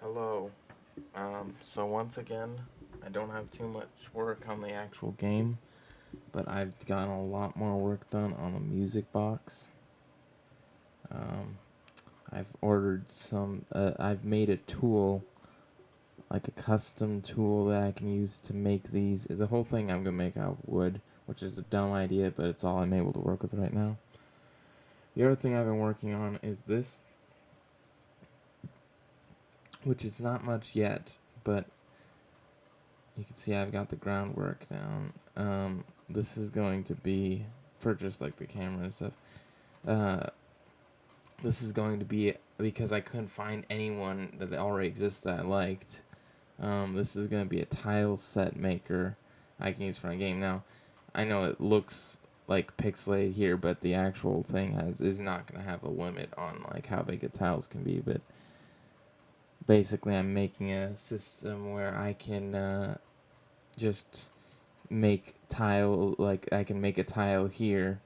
Hello. So once again, I don't have too much work on the actual game, but I've gotten a lot more work done on the music box. Um, I've ordered some, I've made a tool, like a custom tool that I can use to make these. The whole thing I'm going to make out of wood, which is a dumb idea, but it's all I'm able to work with right now. The other thing I've been working on is this, which is not much yet, but you can see I've got the groundwork down. This is going to be, for just like the camera and stuff, uh, this is going to be, because I couldn't find anyone that already exists that I liked, this is going to be a tile set maker I can use for my game. Now, I know it looks like pixelated here, but the actual thing is not going to have a limit on like how big the tiles can be, but basically I'm making a system where I can just make tile, like I can make a tile here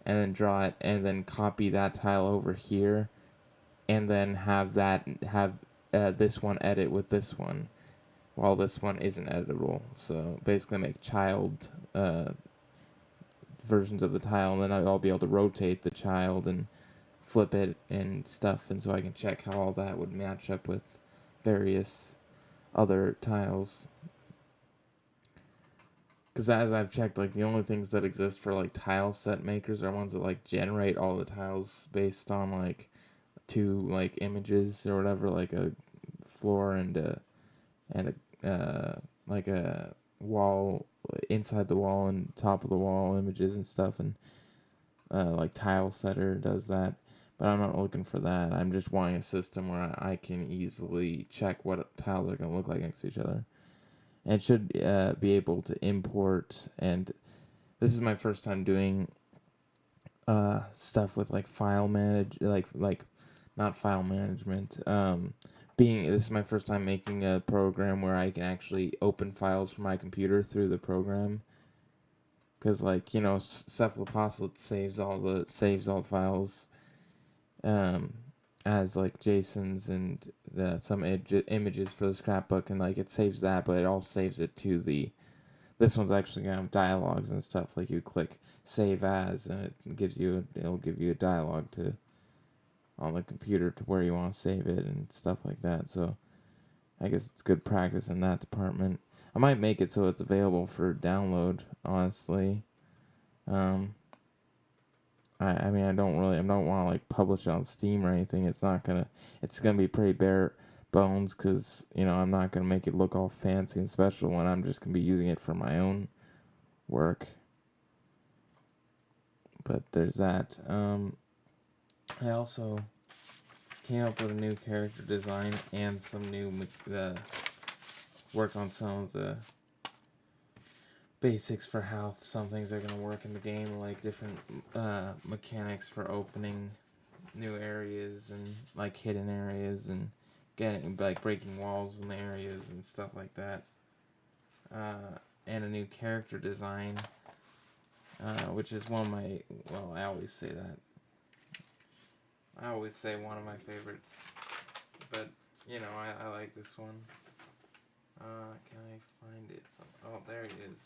and then draw it and then copy that tile over here and then have this one edit with this one while this one isn't editable. So basically make child versions of the tile, and then I'll be able to rotate the child and flip it and stuff, and so I can check how all that would match up with various other tiles. Because as I've checked, like the only things that exist for like tile set makers are ones that like generate all the tiles based on like two like images or whatever, like a floor and like a wall inside the wall and top of the wall images and stuff, and like Tile Setter does that. But I'm not looking for that. I'm just wanting a system where I can easily check what tiles are going to look like next to each other. And it should be able to import. And this is my first time doing stuff with like file manage, like not file management. This is my first time making a program where I can actually open files from my computer through the program. Because like Cephalopostle saves all the files um, as like JSONs and some images for the scrapbook, and like it saves that, but it all saves it to the. This one's actually gonna have dialogues and stuff. Like you click save as, and it'll give you a dialogue to on the computer to where you want to save it and stuff like that. So I guess it's good practice in that department. I might make it so it's available for download. Honestly, um, I mean I don't want to like publish it on Steam or anything. It's gonna be pretty bare bones because I'm not gonna make it look all fancy and special when I'm just gonna be using it for my own work. But there's that. I also came up with a new character design and some new work on some of the basics for how some things are going to work in the game, like different mechanics for opening new areas and like hidden areas and getting like breaking walls in the areas and stuff like that. And a new character design, which is one of my, well, I always say that. I always say one of my favorites, but I like this one. Can I find it? Oh, there it is.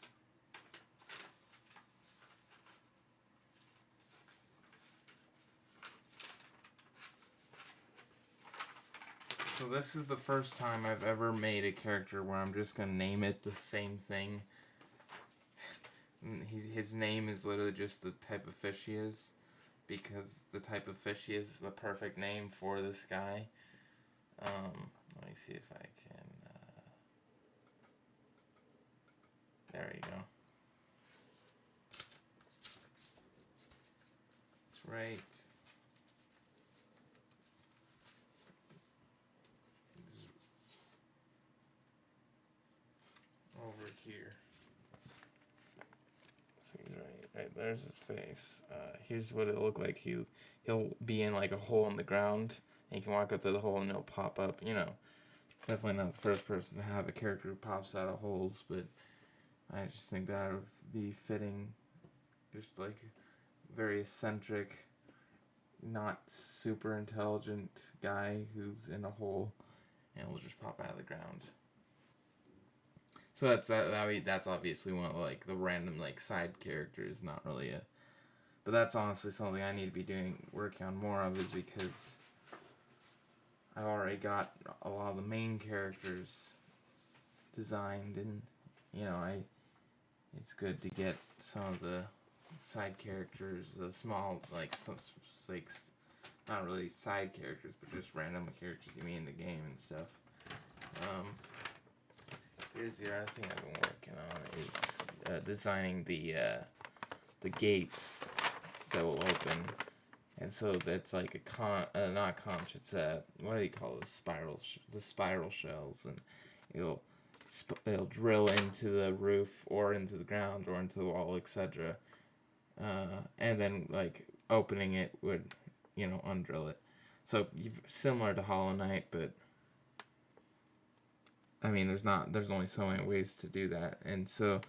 So this is the first time I've ever made a character where I'm just gonna name it the same thing. His name is literally just the type of fish he is, because the type of fish he is the perfect name for this guy. Let me see if I can. There you go. It's right. It's over here. So he's right. There's his face. Here's what it'll look like. He'll be in like a hole in the ground, and you can walk up to the hole and it'll pop up. Definitely not the first person to have a character who pops out of holes, but I just think that would be fitting. Just like very eccentric, not super intelligent guy who's in a hole and it'll just pop out of the ground. So that's obviously one of like the random like side characters, not really a. But that's honestly something I need to be working on more of, is because I've already got a lot of the main characters designed, and it's good to get some of the side characters, the small like not really side characters, but just random characters you meet in the game and stuff. Here's the other thing I've been working on, is designing the gates that will open, and so that's like not conch. It's what do you call those the spiral shells, and it'll drill into the roof or into the ground or into the wall, etc. And then like opening it would undrill it. So similar to Hollow Knight, but I mean there's only so many ways to do that, and so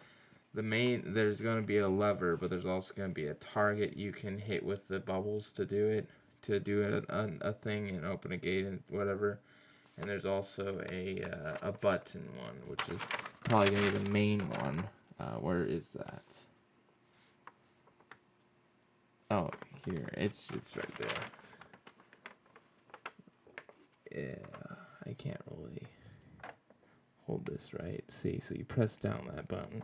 there's going to be a lever, but there's also going to be a target you can hit with the bubbles to do a thing and open a gate and whatever. And there's also a button one, which is probably going to be the main one. Where is that? Oh, here. It's right there. Yeah, I can't really hold this right. See, so you press down that button.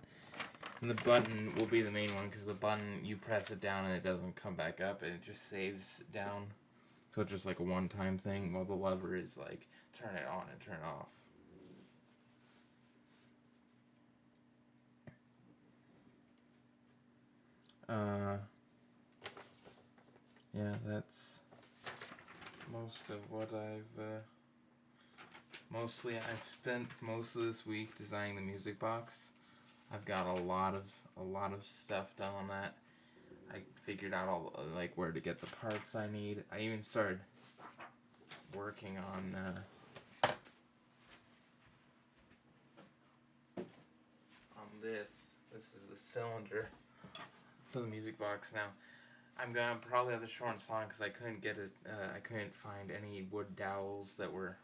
And the button will be the main one, because the button, you press it down and it doesn't come back up, and it just saves down. So it's just like a one-time thing, while the lever is like turn it on and turn it off. Yeah, that's most of what I've spent most of this week designing the music box. I've got a lot of stuff done on that. I figured out all like where to get the parts I need. I even started working on this. This is the cylinder for the music box. Now I'm gonna probably have to shorten this long because I couldn't find any wood dowels that were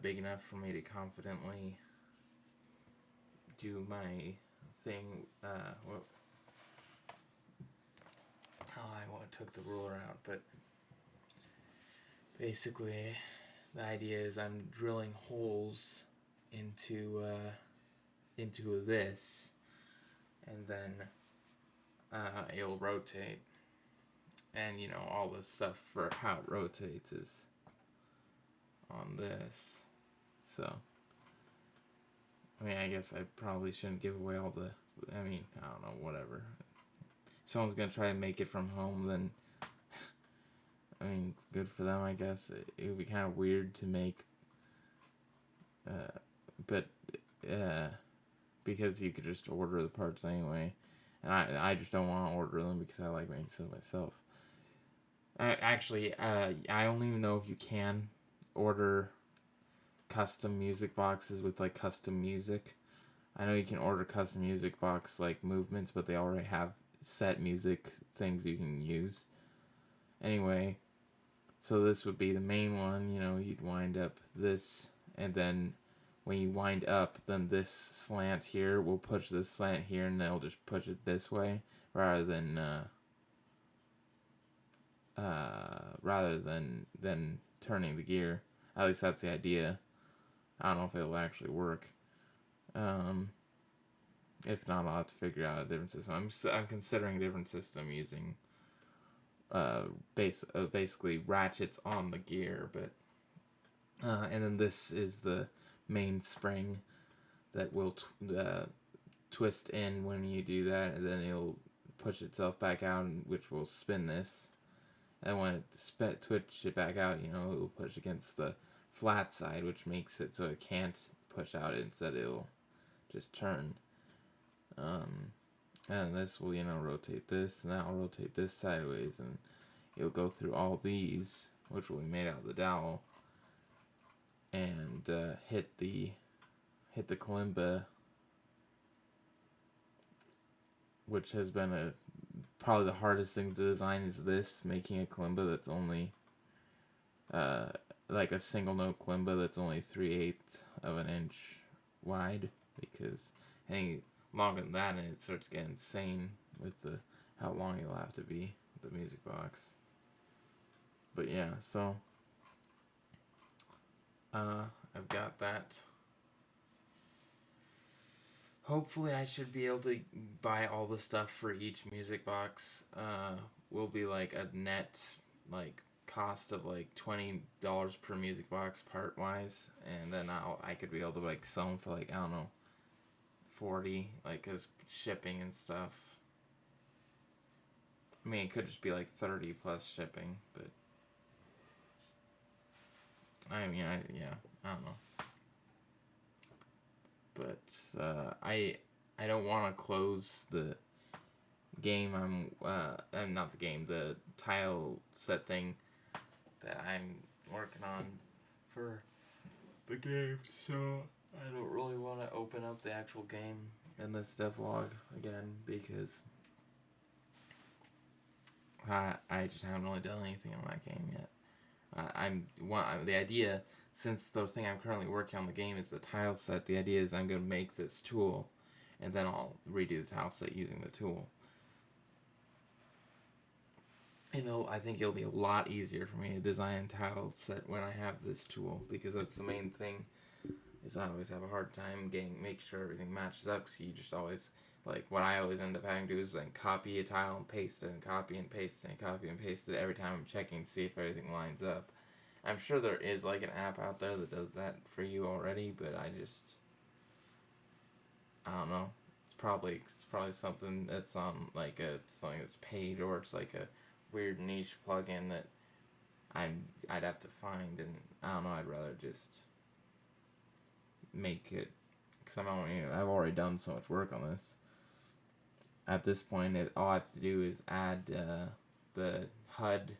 big enough for me to confidently do my thing. I took the ruler out, but basically the idea is I'm drilling holes into this, and then it'll rotate, and all the stuff for how it rotates is on this. So I mean, I guess I probably shouldn't give away all the, I mean, I don't know, whatever. If someone's gonna try and make it from home, then I mean, good for them, I guess. It would be kind of weird to make, but because you could just order the parts anyway, and I just don't want to order them because I like making stuff myself. Actually, I don't even know if you can order custom music boxes with like custom music. I know you can order custom music box like movements, but they already have set music things you can use. Anyway, so this would be the main one. You'd wind up this, and then when you wind up, then this slant here will push this slant here, and then it'll just push it this way rather than turning the gear. At least that's the idea. I don't know if it'll actually work. If not, I'll have to figure out a different system. I'm considering a different system using basically ratchets on the gear, but and then this is the main spring that will twist in when you do that, and then it'll push itself back out, which will spin this. And when it twitch it back out, it'll push against the flat side, which makes it so it can't push out. Instead, it'll just turn. And this will, rotate this, and that'll rotate this sideways, and you'll go through all these, which will be made out of the dowel, and hit the kalimba, which has been probably the hardest thing to design, is this, making a kalimba that's only like a single note kalimba that's only 3/8 of an inch wide, because any longer than that and it starts getting insane with the how long it'll have to be, the music box. But yeah, so I've got that. Hopefully I should be able to buy all the stuff for each music box. Will be like a net like cost of like $20 per music box part wise, and then I could be able to like sell them for like, I don't know, 40, like, cause shipping and stuff. I mean, it could just be like 30 plus shipping, but I mean, I don't know. But I don't want to close the game. I'm not the game, the tile set thing that I'm working on for the game. So I don't really want to open up the actual game in this devlog again, because I just haven't really done anything in that game yet. The idea, since the thing I'm currently working on the game is the tile set, the idea is I'm going to make this tool, and then I'll redo the tile set using the tool. I think it'll be a lot easier for me to design a tile set when I have this tool, because that's the main thing, is I always have a hard time make sure everything matches up, because you just always, like, what I always end up having to do is then copy a tile and paste it, and copy and paste it, and copy and paste it every time I'm checking to see if everything lines up. I'm sure there is like an app out there that does that for you already, but I don't know. It's probably something that's on like something that's paid, or it's like a weird niche plugin that I'd have to find, and I don't know. I'd rather just make it, because I've already done so much work on this. At this point, all I have to do is add the HUD,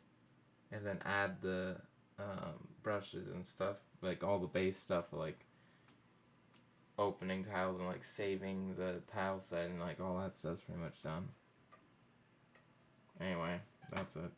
and then add the brushes and stuff, like all the base stuff, like opening tiles and like saving the tile set, and like all that stuff's pretty much done. Anyway, that's it.